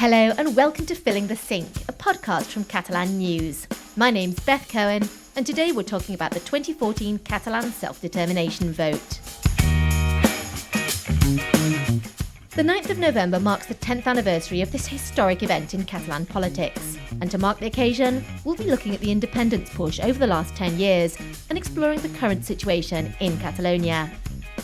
Hello and welcome to Filling the Sink, a podcast from Catalan News. My name's Beth Cohen and today we're talking about the 2014 Catalan self-determination vote. The 9th of November marks the 10th anniversary of this historic event in Catalan politics. And to mark the occasion, we'll be looking at the independence push over the last 10 years and exploring the current situation in Catalonia.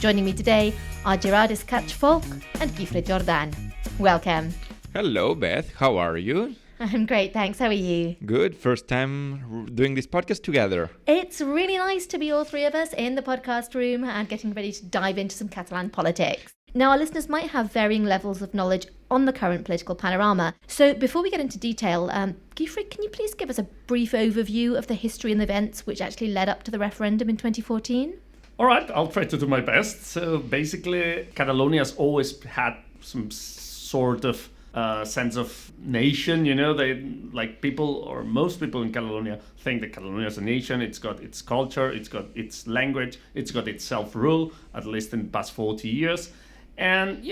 Joining me today are Gerard, Escaich, Folch and Guifré Jordan. Welcome. Hello, Beth. How are you? I'm great, thanks. How are you? Good. First time doing this podcast together. It's really nice to be all three of us in the podcast room and getting ready to dive into some Catalan politics. Now, our listeners might have varying levels of knowledge on the current political panorama. So before we get into detail, Guifré, can you please give us a brief overview of the history and the events which actually led up to the referendum in 2014? All right, I'll try to do my best. So basically, Catalonia has always had some sort of sense of nation, most people in Catalonia think that Catalonia is a nation. It's got its culture, it's got its language, it's got its self-rule, at least in the past 40 years. And,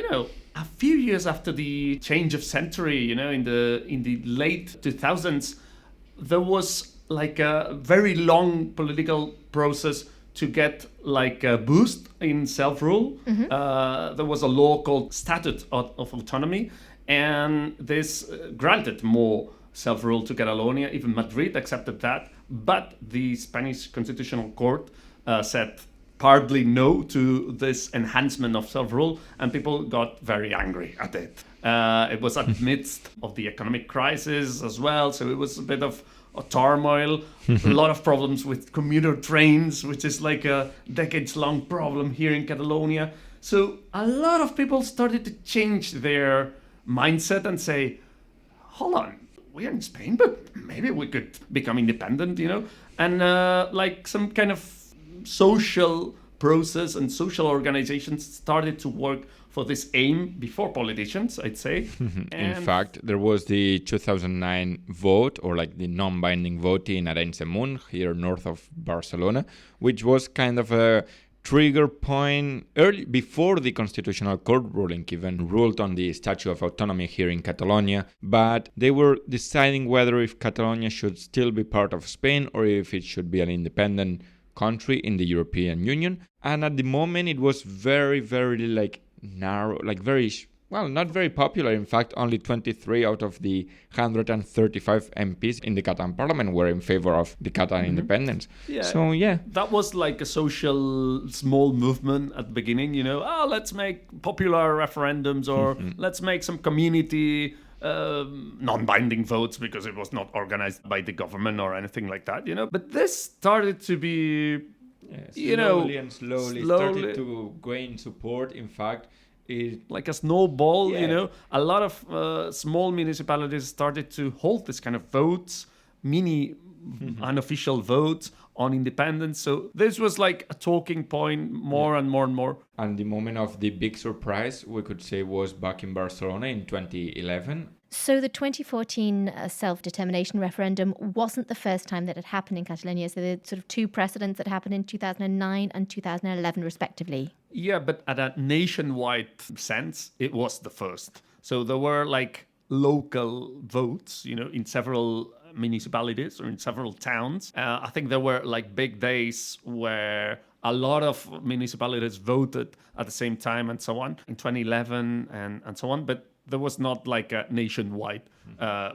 a few years after the change of century, in the late 2000s, there was like a very long political process to get like a boost in self-rule. Mm-hmm. There was a law called Statute of Autonomy, and this granted more self-rule to Catalonia. Even Madrid accepted that, but the Spanish Constitutional Court said partly no to this enhancement of self-rule, and people got very angry at it. It was amidst of the economic crisis as well, so it was a bit of a turmoil, a lot of problems with commuter trains, which is like a decades-long problem here in Catalonia. So a lot of people started to change their mindset and say, hold on, we are in Spain, but maybe we could become independent, and like some kind of social process and social organizations started to work for this aim before politicians, I'd say. In fact, there was the 2009 vote, or like the non-binding vote in Arenys de Munt, here north of Barcelona, which was kind of a trigger point early before the Constitutional Court ruling even ruled on the Statute of Autonomy here in Catalonia, but they were deciding whether if Catalonia should still be part of Spain or if it should be an independent country in the European Union. And at the moment it was very, very narrow, not very popular. In fact, only 23 out of the 135 MPs in the Catalan parliament were in favor of the Catalan independence. Yeah. So, yeah. That was like a social small movement at the beginning, let's make popular referendums or let's make some community non-binding votes because it was not organized by the government or anything like that, But this started to be, slowly started to gain support. In fact, like a snowball, a lot of small municipalities started to hold this kind of votes, mini unofficial votes on independence. So this was like a talking point more and more and more. And the moment of the big surprise, we could say, was back in Barcelona in 2011. So the 2014 self-determination referendum wasn't the first time that it happened in Catalonia. So there are sort of two precedents that happened in 2009 and 2011 respectively. Yeah, but at a nationwide sense, it was the first. So there were like local votes, in several municipalities or in several towns. I think there were like big days where a lot of municipalities voted at the same time and so on in 2011 and so on. But there was not like a nationwide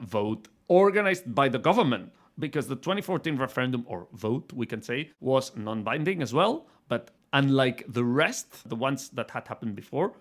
vote organized by the government, because the 2014 referendum or vote, we can say, was non-binding as well. But unlike the rest, the ones that had happened before,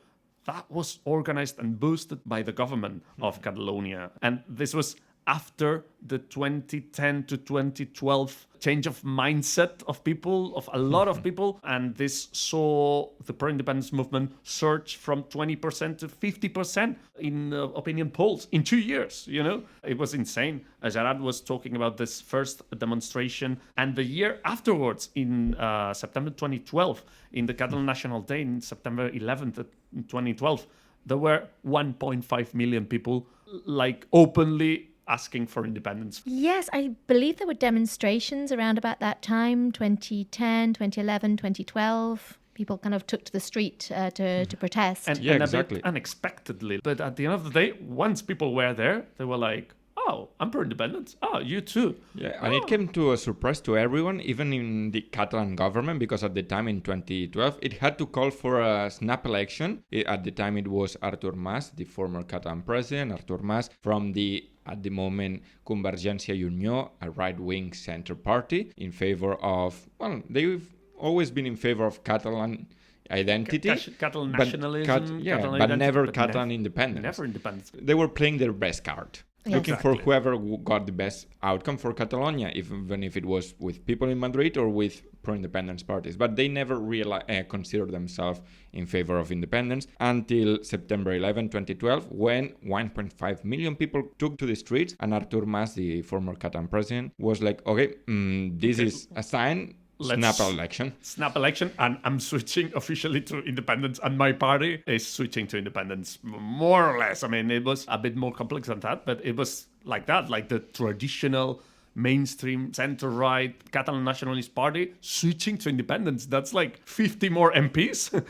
that was organized and boosted by the government of Catalonia. And this was after the 2010 to 2012 change of mindset of people, of a lot of people. And this saw the pro-independence movement surge from 20% to 50% in opinion polls in 2 years, It was insane. Gerard was talking about this first demonstration. And the year afterwards, in September 2012, in the Catalan National Day, in September 11th, 2012, there were 1.5 million people like openly asking for independence. Yes, I believe there were demonstrations around about that time, 2010, 2011, 2012. People kind of took to the street to protest. And a bit unexpectedly. But at the end of the day, once people were there, they were like, oh, I'm pro-independence. Oh, you too. Yeah, and it came to a surprise to everyone, even in the Catalan government, because at the time in 2012, it had to call for a snap election. At the time, it was Artur Mas, the former Catalan president, Artur Mas, from the, at the moment, Convergència i Unió, a right-wing center party, in favor of, well, they've always been in favor of Catalan identity. Catalan nationalism. But never Catalan independence. Never independence. They were playing their best card. Yes. Looking for whoever got the best outcome for Catalonia, even if it was with people in Madrid or with pro-independence parties. But they never really considered themselves in favor of independence until September 11, 2012, when 1.5 million people took to the streets, and Artur Mas, the former Catalan president, was like, okay, this is a sign. Snap election, and I'm switching officially to independence, and my party is switching to independence, more or less. I mean, it was a bit more complex than that, but it was like that, like the traditional mainstream center-right Catalan Nationalist Party switching to independence. That's like 50 more MPs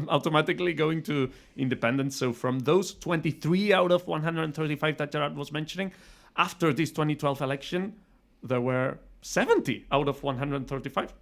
automatically going to independence. So from those 23 out of 135 that Gerard was mentioning, after this 2012 election, there were 70 out of 135,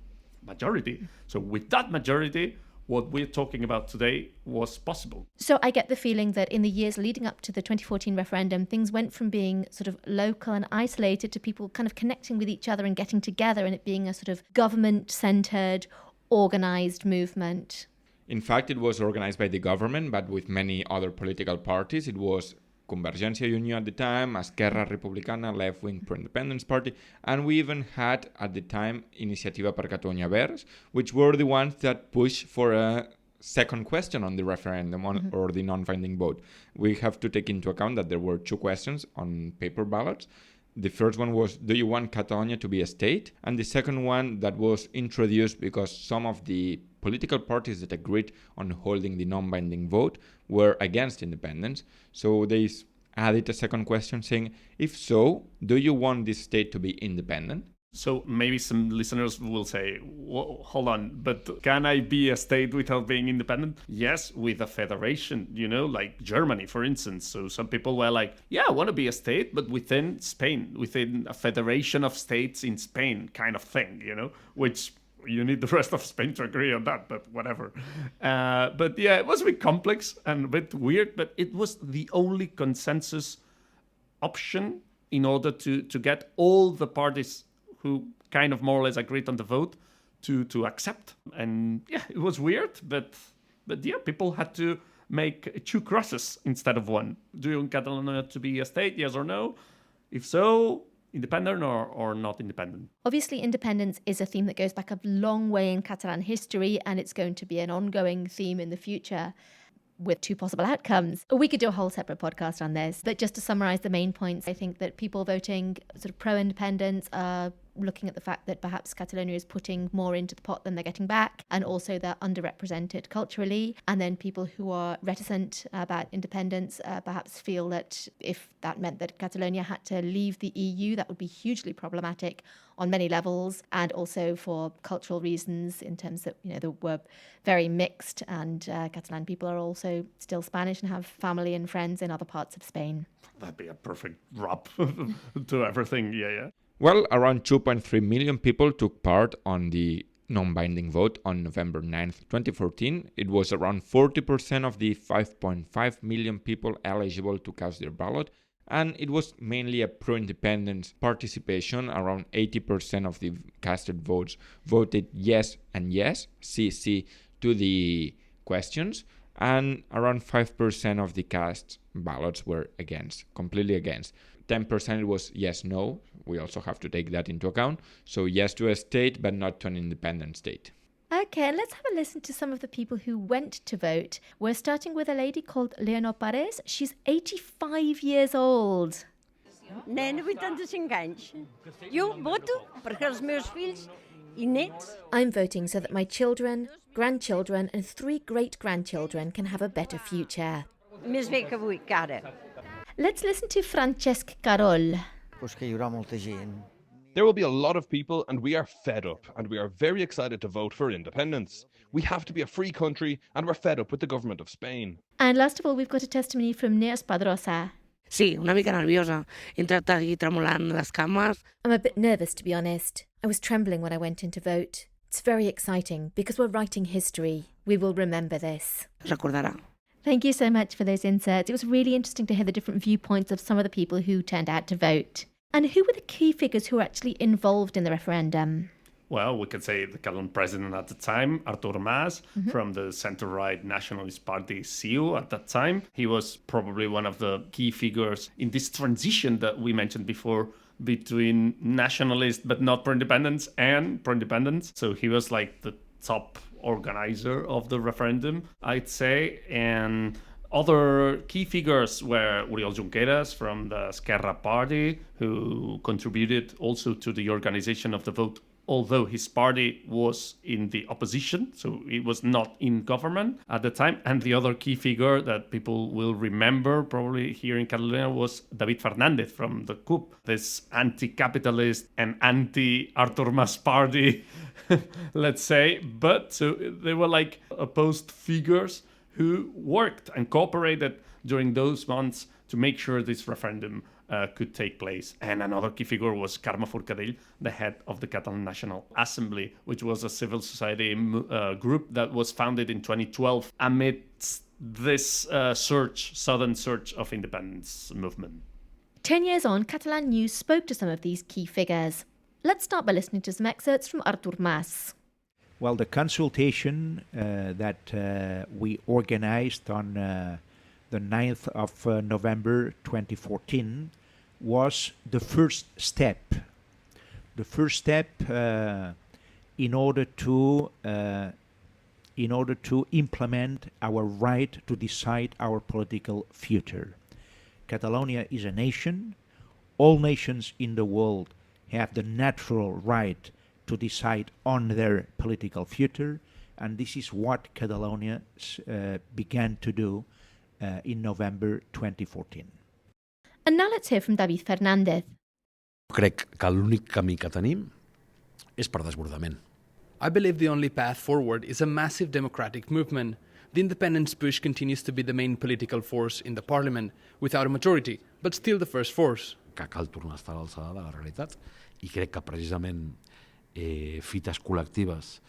majority. So with that majority, what we're talking about today was possible. So I get the feeling that in the years leading up to the 2014 referendum, things went from being sort of local and isolated to people kind of connecting with each other and getting together, and it being a sort of government-centred, organised movement. In fact, it was organized by the government, but with many other political parties. It was Convergència i Unió at the time, Esquerra Republicana, left-wing pro-independence party, and we even had at the time Iniciativa per Catalunya Verds, which were the ones that pushed for a second question on the referendum or the non-binding vote. We have to take into account that there were two questions on paper ballots. The first one was, do you want Catalonia to be a state? And the second one that was introduced because some of the political parties that agreed on holding the non-binding vote were against independence. So they added a second question saying, if so, do you want this state to be independent? So maybe some listeners will say, well, hold on, but can I be a state without being independent? Yes, with a federation, like Germany, for instance. So some people were like, yeah, I want to be a state, but within Spain, within a federation of states in Spain kind of thing, which you need the rest of Spain to agree on that, but whatever. But yeah, it was a bit complex and a bit weird, but it was the only consensus option in order to get all the parties who kind of more or less agreed on the vote to accept. And yeah, it was weird, but yeah, people had to make two crosses instead of one. Do you want Catalonia to be a state, yes or no? If so, independent or not independent? Obviously, independence is a theme that goes back a long way in Catalan history, and it's going to be an ongoing theme in the future with two possible outcomes. We could do a whole separate podcast on this, but just to summarise the main points, I think that people voting sort of pro-independence are looking at the fact that perhaps Catalonia is putting more into the pot than they're getting back, and also they're underrepresented culturally. And then people who are reticent about independence perhaps feel that if that meant that Catalonia had to leave the EU, that would be hugely problematic on many levels, and also for cultural reasons in terms that, they were very mixed, and Catalan people are also still Spanish and have family and friends in other parts of Spain. That'd be a perfect wrap to everything, yeah. Well, around 2.3 million people took part on the non-binding vote on November 9th, 2014. It was around 40% of the 5.5 million people eligible to cast their ballot, and it was mainly a pro-independence participation. Around 80% of the casted votes voted yes and yes, CC, to the questions, and around 5% of the cast ballots were against, completely against. 10% was yes, no. We also have to take that into account. So yes to a state, but not to an independent state. Okay, and let's have a listen to some of the people who went to vote. We're starting with a lady called Leonor Pares. She's 85 years old. Nena, 85 anys. Jo voto perquè els meus fills i nets. I'm voting so that my children, grandchildren and 3 great-grandchildren can have a better future. Més bé que avui, que ara. Let's listen to Francesc Carol. Pues que hi haurà molta gent. There will be a lot of people, and we are fed up, and we are very excited to vote for independence. We have to be a free country, and we're fed up with the government of Spain. And last of all, we've got a testimony from Neus Padrosa. Sí, una mica nerviosa. He entrat aquí tremolant les cames. I'm a bit nervous, to be honest. I was trembling when I went in to vote. It's very exciting because we're writing history. We will remember this. Recordarà. Thank you so much for those inserts. It was really interesting to hear the different viewpoints of some of the people who turned out to vote. And who were the key figures who were actually involved in the referendum? Well, we could say the Catalan president at the time, Artur from the centre-right Nationalist Party, CiU at that time. He was probably one of the key figures in this transition that we mentioned before between nationalist but not pro-independence and pro-independence. So he was like the top organizer of the referendum, I'd say. And other key figures were Oriol Junqueras from the Esquerra party, who contributed also to the organization of the vote, although his party was in the opposition, so it was not in government at the time. And the other key figure that people will remember probably here in Catalonia was David Fernàndez from the CUP, this anti-capitalist and anti-Artur Mas party, let's say. But so they were like opposed figures who worked and cooperated during those months to make sure this referendum could take place. And another key figure was Carme Forcadell, the head of the Catalan National Assembly, which was a civil society group that was founded in 2012 amidst this sudden surge of independence movement. 10 years on, Catalan News spoke to some of these key figures. Let's start by listening to some excerpts from Artur Mas. Well, the consultation that we organized on the 9th of November 2014 was the first step. The first step in order to implement our right to decide our political future. Catalonia is a nation. All nations in the world have the natural right to decide on their political future, and this is what Catalonia began to do in November 2014. And now let's hear from David Fernàndez. Crec que l'únic camí que tenim és per desbordament. I believe the only path forward is a massive democratic movement. The independence push continues to be the main political force in the parliament, without a majority, but still the first force. Que cal tornar a estar a l'alçada de la realitat i crec que precisament fites col·lectives.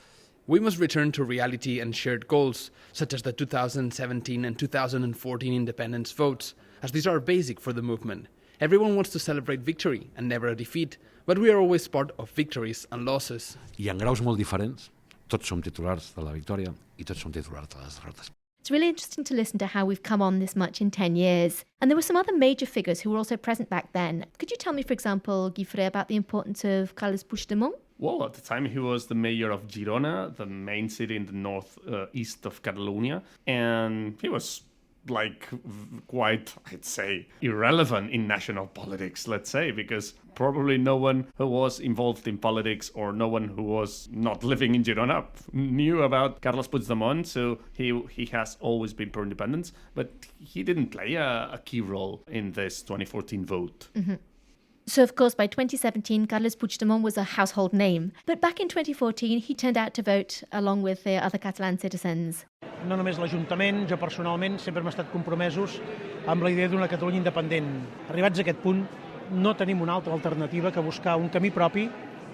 We must return to reality and shared goals, such as the 2017 and 2014 independence votes, as these are basic for the movement. Everyone wants to celebrate victory and never a defeat, but we are always part of victories and losses. I en graus molt diferents, tots som titulars de la victòria i tots som titulars de les derrotes. It's really interesting to listen to how we've come on this much in 10 years. And there were some other major figures who were also present back then. Could you tell me, for example, Guifré, about the importance of Carles Puigdemont? Well, at the time he was the mayor of Girona, the main city in the northeast of Catalonia, and he was like quite, I'd say, irrelevant in national politics, let's say, because probably no one who was involved in politics or no one who was not living in Girona knew about Carles Puigdemont, so he has always been pro-independence, but he didn't play a key role in this 2014 vote. Mm-hmm. So, of course, by 2017, Carles Puigdemont was a household name. But back in 2014, he turned out to vote along with the other Catalan citizens. No només l'Ajuntament, jo personalment sempre hem estat compromesos amb la idea d'una Catalunya independent. Arribats a aquest punt, no tenim una altra alternativa que buscar un camí propi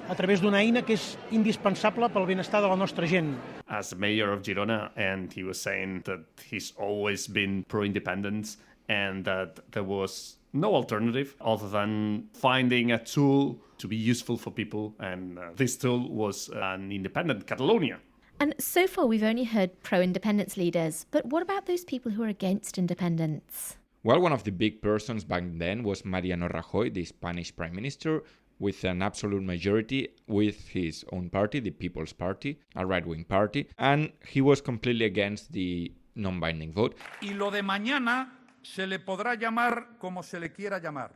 a través d'una eina que és indispensable pel benestar de la nostra gent. As mayor of Girona, and he was saying that he's always been pro-independence and that there was no alternative other than finding a tool to be useful for people, and this tool was an independent Catalonia. And so far we've only heard pro-independence leaders, but what about those people who are against independence? Well, one of the big persons back then was Mariano Rajoy, the Spanish prime minister, with an absolute majority with his own party, the People's Party, a right-wing party, and he was completely against the non-binding vote. Y lo de mañana se le podrá llamar como se le quiera llamar,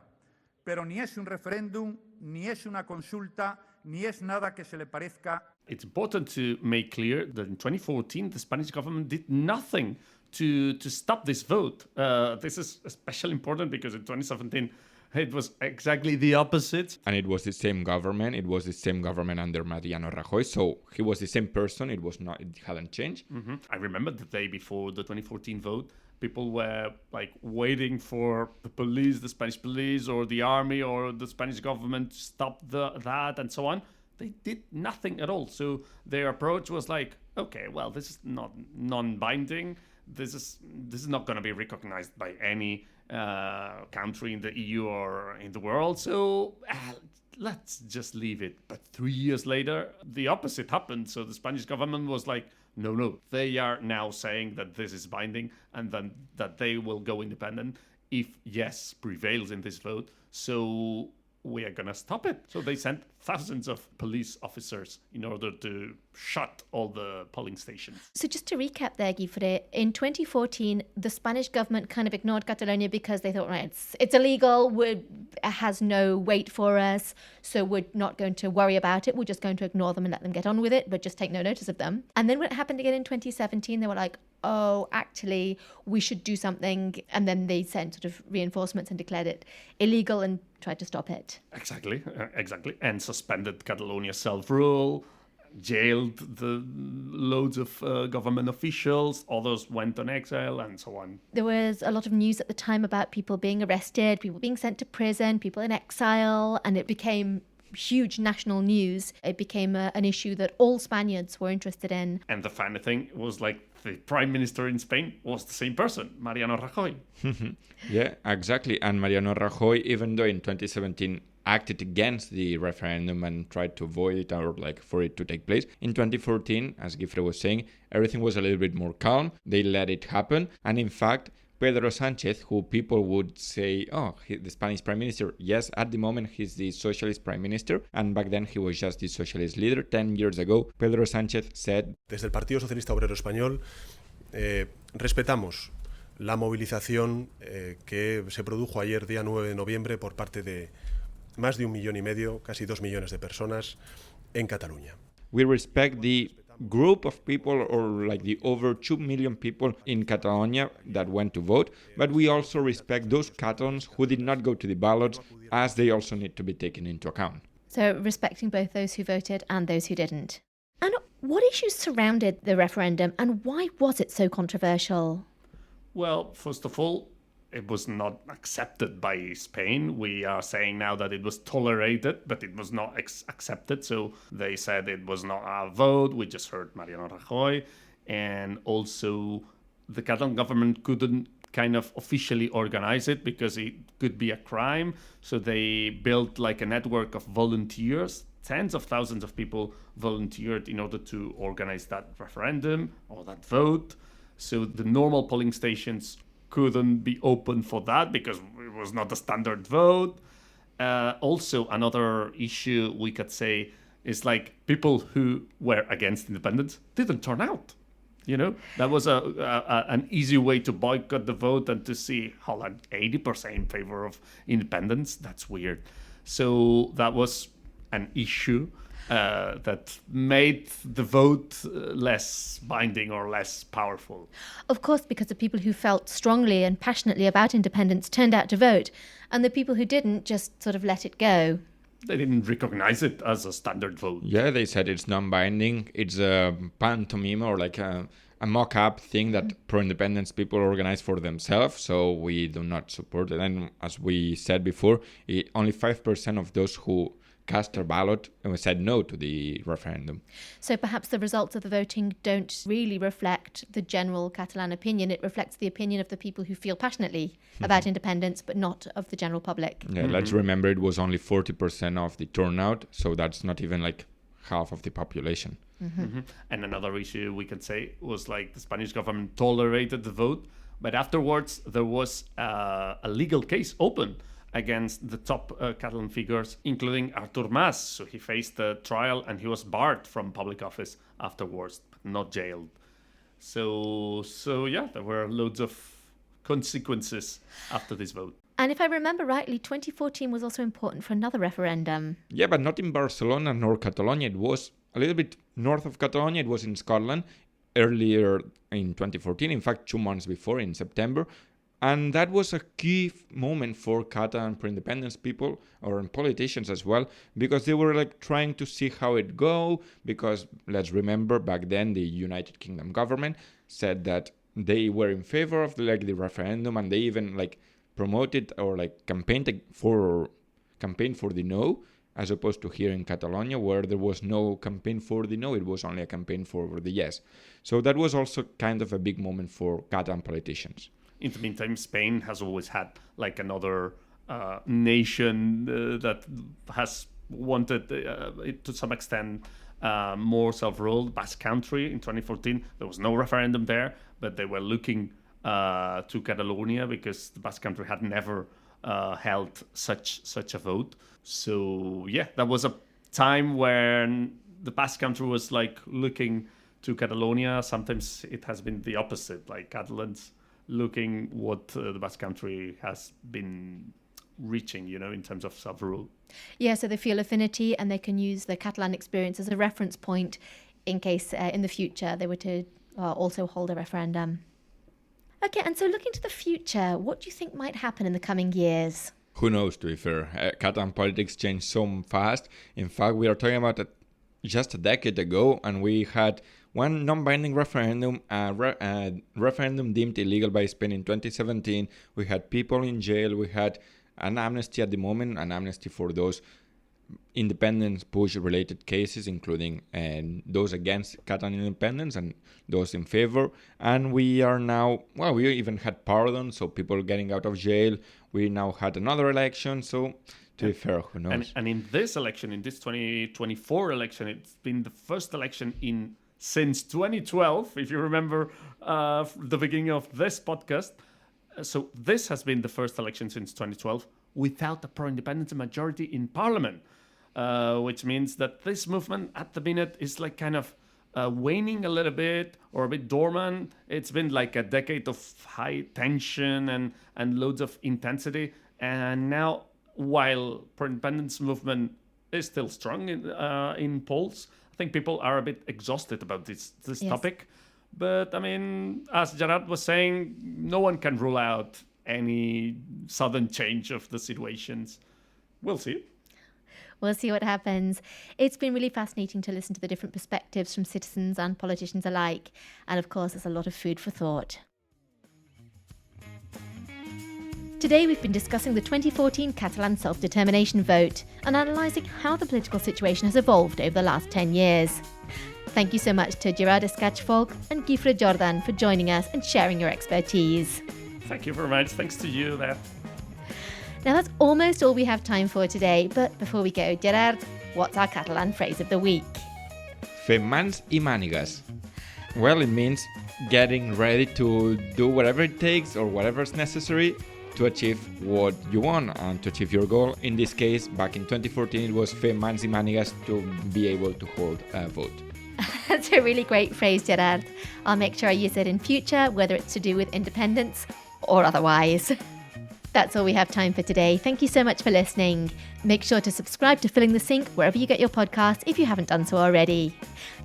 pero ni es un referéndum, ni es una consulta, ni es nada que se le parezca. It's important to make clear that in 2014, the Spanish government did nothing to stop this vote. This is especially important because in 2017, It was exactly the opposite. And it was the same government. It was the same government under Mariano Rajoy. So he was the same person. It hadn't changed. I remember the day before the 2014 vote, people were like waiting for the police, the Spanish police or the army or the Spanish government to stop that and so on. They did nothing at all. So their approach was like, okay, well, this is not non-binding. This is not going to be recognized by any country in the EU or in the world. So let's just leave it. But 3 years later, the opposite happened. So the Spanish government was like, no, they are now saying that this is binding and then that they will go independent if yes prevails in this vote. So we are going to stop it. So they sent thousands of police officers in order to shut all the polling stations. So just to recap there, Guifré, in 2014, the Spanish government kind of ignored Catalonia because they thought, right, it's illegal, it has no weight for us, so we're not going to worry about it. We're just going to ignore them and let them get on with it, but just take no notice of them. And then when it happened again in 2017, they were like, oh, actually, we should do something. And then they sent sort of reinforcements and declared it illegal and tried to stop it. Exactly. And suspended Catalonia's self-rule, jailed the loads of government officials, others went on exile and so on. There was a lot of news at the time about people being arrested, people being sent to prison, people in exile, and it became huge national news. It became an issue that all Spaniards were interested in. And the funny thing was like the prime minister in Spain was the same person, Mariano Rajoy. Yeah, exactly. And Mariano Rajoy, even though in 2017 acted against the referendum and tried to avoid it or like for it to take place, in 2014, as Guifré was saying, everything was a little bit more calm. They let it happen. And in fact, Pedro Sánchez, who people would say, the Spanish prime minister, yes, at the moment he's the socialist prime minister, and back then he was just the socialist leader. 10 years ago, Pedro Sánchez said, desde el Partido Socialista Obrero Español respetamos la movilización que se produjo ayer, día 9 de noviembre, por parte de más de 1,5 millones, casi 2 millones de personas en Cataluña. We respect the group of people, or like the over 2 million people in Catalonia that went to vote, but we also respect those Catalans who did not go to the ballots, as they also need to be taken into account. So respecting both those who voted and those who didn't. And what issues surrounded the referendum, and why was it so controversial? Well, first of all, it was not accepted by Spain. We are saying now that it was tolerated, but it was not accepted. So they said it was not a vote. We just heard Mariano Rajoy. And also the Catalan government couldn't kind of officially organize it because it could be a crime. So they built like a network of volunteers. Tens of thousands of people volunteered in order to organize that referendum or that vote. So the normal polling stations couldn't be open for that because it was not a standard vote. Also, another issue we could say is like people who were against independence didn't turn out. You know, that was an easy way to boycott the vote and to see Holland 80% in favor of independence. That's weird. So that was an issue that made the vote less binding or less powerful. Of course, because the people who felt strongly and passionately about independence turned out to vote, and the people who didn't just sort of let it go. They didn't recognize it as a standard vote. Yeah, they said it's non-binding. It's a pantomime or like a mock-up thing that pro-independence people organize for themselves, so we do not support it. And as we said before, only 5% of those who cast their ballot said no to the referendum. So perhaps the results of the voting don't really reflect the general Catalan opinion. It reflects the opinion of the people who feel passionately about independence, but not of the general public. Yeah, let's remember it was only 40% of the turnout, so that's not even like half of the population. And another issue we can say was like the Spanish government tolerated the vote, but afterwards there was a legal case open against the top Catalan figures, including Artur. So he faced a trial and he was barred from public office afterwards, but not jailed. So yeah, there were loads of consequences after this vote. And if I remember rightly, 2014 was also important for another referendum. Yeah, but not in Barcelona nor Catalonia. It was a little bit north of Catalonia. It was in Scotland earlier in 2014. In fact, 2 months before, in September. And that was a key moment for Catalan pro-independence people or politicians as well, because they were like trying to see how it go. Because let's remember, back then the United Kingdom government said that they were in favor of the referendum, and they even like promoted or like campaigned for the no, as opposed to here in Catalonia, where there was no campaign for the no, it was only a campaign for the yes. So that was also kind of a big moment for Catalan politicians. In the meantime, Spain has always had like another nation that has wanted, to some extent, more self-rule. Basque Country in 2014, there was no referendum there, but they were looking to Catalonia because the Basque Country had never held such a vote. So yeah, that was a time when the Basque Country was like looking to Catalonia. Sometimes it has been the opposite, like Catalans looking what the Basque Country has been reaching, in terms of self-rule. Yeah, so they feel affinity and they can use the Catalan experience as a reference point in case in the future they were to also hold a referendum. Okay, and so looking to the future, what do you think might happen in the coming years? Who knows, to be fair. Catalan politics changed so fast. In fact, we are talking about just a decade ago, and we had one non-binding referendum, referendum deemed illegal by Spain in 2017. We had people in jail. We had an amnesty at the moment, an amnesty for those independence push-related cases, including those against Catalan independence and those in favor. And we are now, we even had pardon, so people getting out of jail. We now had another election, so to be fair, who knows? And in this election, in this 2024 election, it's been the first election since 2012, if you remember the beginning of this podcast. So this has been the first election since 2012 without a pro-independence majority in parliament, which means that this movement at the minute is like kind of waning a little bit or a bit dormant. It's been like a decade of high tension and loads of intensity. And now, while pro-independence movement is still strong in polls, I think people are a bit exhausted about this yes. topic. But I mean, as Gerard was saying, no one can rule out any sudden change of the situations. We'll see. We'll see what happens. It's been really fascinating to listen to the different perspectives from citizens and politicians alike. And of course, there's a lot of food for thought. Today we've been discussing the 2014 Catalan self-determination vote and analysing how the political situation has evolved over the last 10 years. Thank you so much to Gerard Escaich Folch and Guifré Jordan for joining us and sharing your expertise. Thank you very much. Thanks to you, Beth. Now that's almost all we have time for today, but before we go, Gerard, what's our Catalan phrase of the week? Fer mans y mànigues. Well, it means getting ready to do whatever it takes or whatever is necessary to achieve what you want and to achieve your goal. In this case, back in 2014, it was fer mans y mànigues to be able to hold a vote. That's a really great phrase, Gerard. I'll make sure I use it in future, whether it's to do with independence or otherwise. That's all we have time for today. Thank you so much for listening. Make sure to subscribe to Filling the Sink wherever you get your podcasts if you haven't done so already.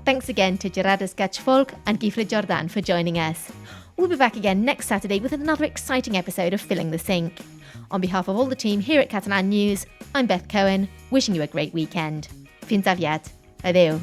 Thanks again to Gerard Escaich Folch and Guifré Jordan for joining us. We'll be back again next Saturday with another exciting episode of Filling the Sink. On behalf of all the team here at Catalan News, I'm Beth Cohen, wishing you a great weekend. Fins aviat. Adeu.